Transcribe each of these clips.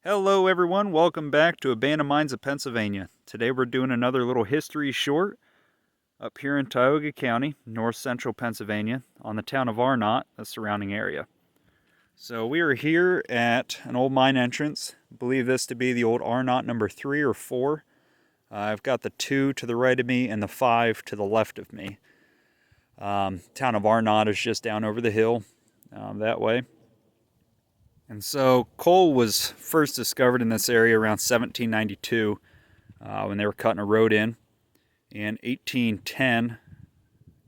Hello everyone, welcome back to Abandoned Mines of Pennsylvania. Today we're doing another little history short up here in Tioga County, north central Pennsylvania, on the town of Arnot, the surrounding area. So we are here at an old mine entrance. I believe this to be the old Arnot number 3 or 4. I've got the 2 to the right of me and the 5 to the left of me. Town of Arnot is just down over the hill that way. And so coal was first discovered in this area around 1792 when they were cutting a road in. In 1810, a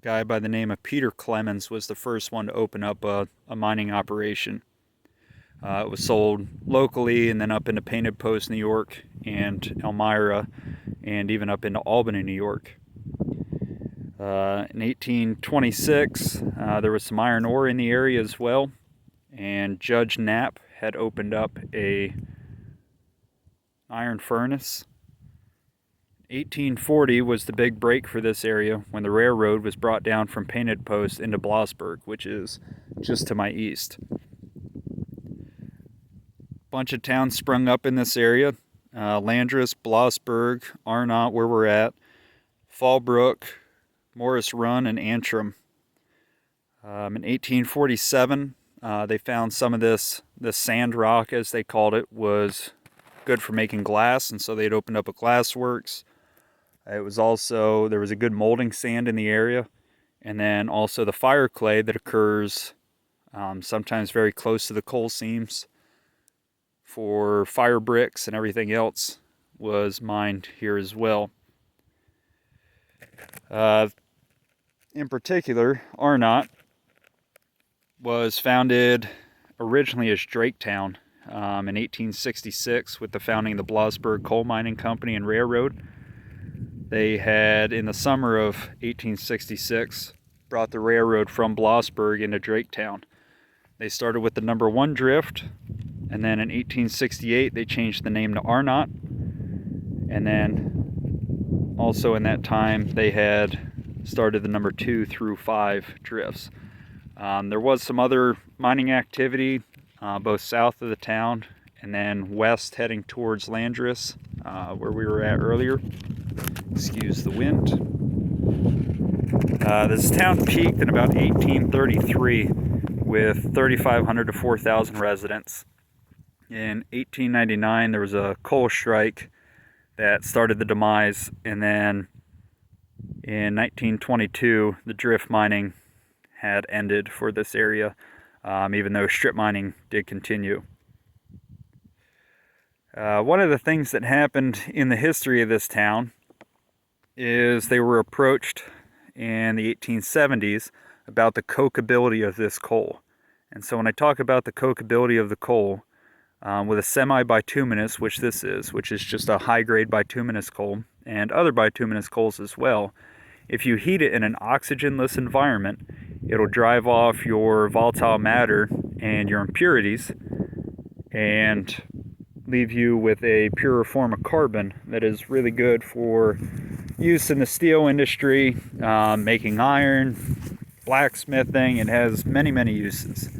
guy by the name of Peter Clemens was the first one to open up a mining operation. It was sold locally and then up into Painted Post, New York, and Elmira, and even up into Albany, New York. In 1826, there was some iron ore in the area as well, and Judge Knapp had opened up a iron furnace. 1840 was the big break for this area when the railroad was brought down from Painted Post into Blossburg, which is just to my east. Bunch of towns sprung up in this area. Landris, Blossburg, Arnot, where we're at, Fallbrook, Morris Run, and Antrim. In 1847, they found some of this sand rock, as they called it, was good for making glass, and so they'd opened up a glass works. It was also, there was a good molding sand in the area, and then also the fire clay that occurs sometimes very close to the coal seams for fire bricks and everything else was mined here as well. In particular, Arnot was founded originally as Draketown in 1866 with the founding of the Blossburg Coal Mining Company and Railroad. They had, in the summer of 1866, brought the railroad from Blossburg into Draketown. They started with the number 1 drift, and then in 1868 they changed the name to Arnot, and then also in that time they had started the number 2 through 5 drifts. There was some other mining activity both south of the town and then west heading towards Landris, where we were at earlier. Excuse the wind. This town peaked in about 1833 with 3,500 to 4,000 residents. In 1899, there was a coal strike that started the demise, and then in 1922, the drift mining had ended for this area, even though strip mining did continue. One of the things that happened in the history of this town is they were approached in the 1870s about the cokeability of this coal. And so when I talk about the cokeability of the coal, with a semi-bituminous, which this is, which is just a high-grade bituminous coal, and other bituminous coals as well, if you heat it in an oxygenless environment, it'll drive off your volatile matter and your impurities and leave you with a purer form of carbon that is really good for use in the steel industry, making iron, blacksmithing. It has many, many uses.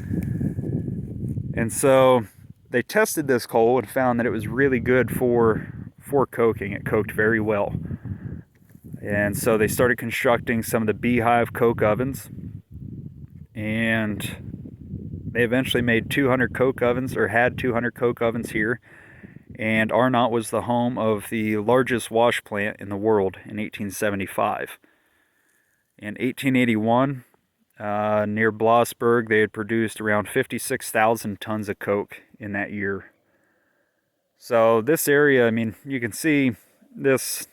And so they tested this coal and found that it was really good for coking. It coked very well. And so they started constructing some of the beehive coke ovens, and they eventually made 200 coke ovens, or had 200 coke ovens here. And Arnot was the home of the largest wash plant in the world in 1875. In 1881, near Blossburg, they had produced around 56,000 tons of coke in that year. So this area, I mean, you can see this,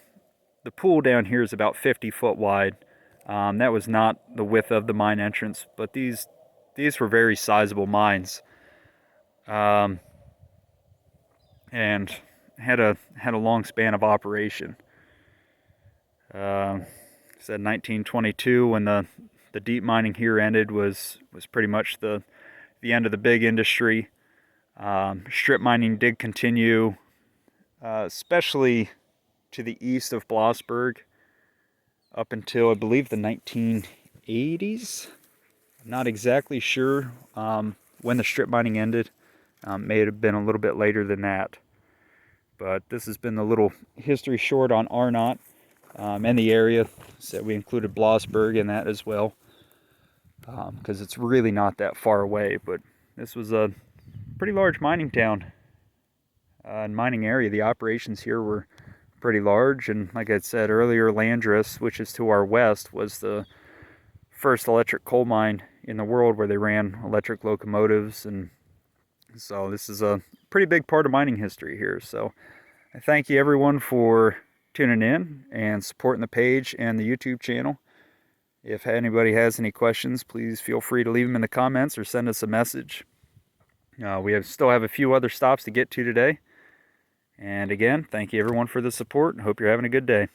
the pool down here is about 50 foot wide. That was not the width of the mine entrance, but these were very sizable mines. And had a long span of operation. Said 1922, when the deep mining here ended, was pretty much the end of the big industry. Strip mining did continue, especially to the east of Blossburg, up until I believe the 1980s. I'm not exactly sure when the strip mining ended. May have been a little bit later than that. But this has been the little history short on Arnot and the area. So we included Blossburg in that as well, because it's really not that far away. But this was a pretty large mining town and mining area. The operations here were pretty large, and like I said earlier, Landress, which is to our west, was the first electric coal mine in the world where they ran electric locomotives. And so this is a pretty big part of mining history here. So I thank you everyone for tuning in and supporting the page and the YouTube channel. If anybody has any questions, please feel free to leave them in the comments or send us a message. We still have a few other stops to get to today. And again, thank you everyone for the support. Hope you're having a good day.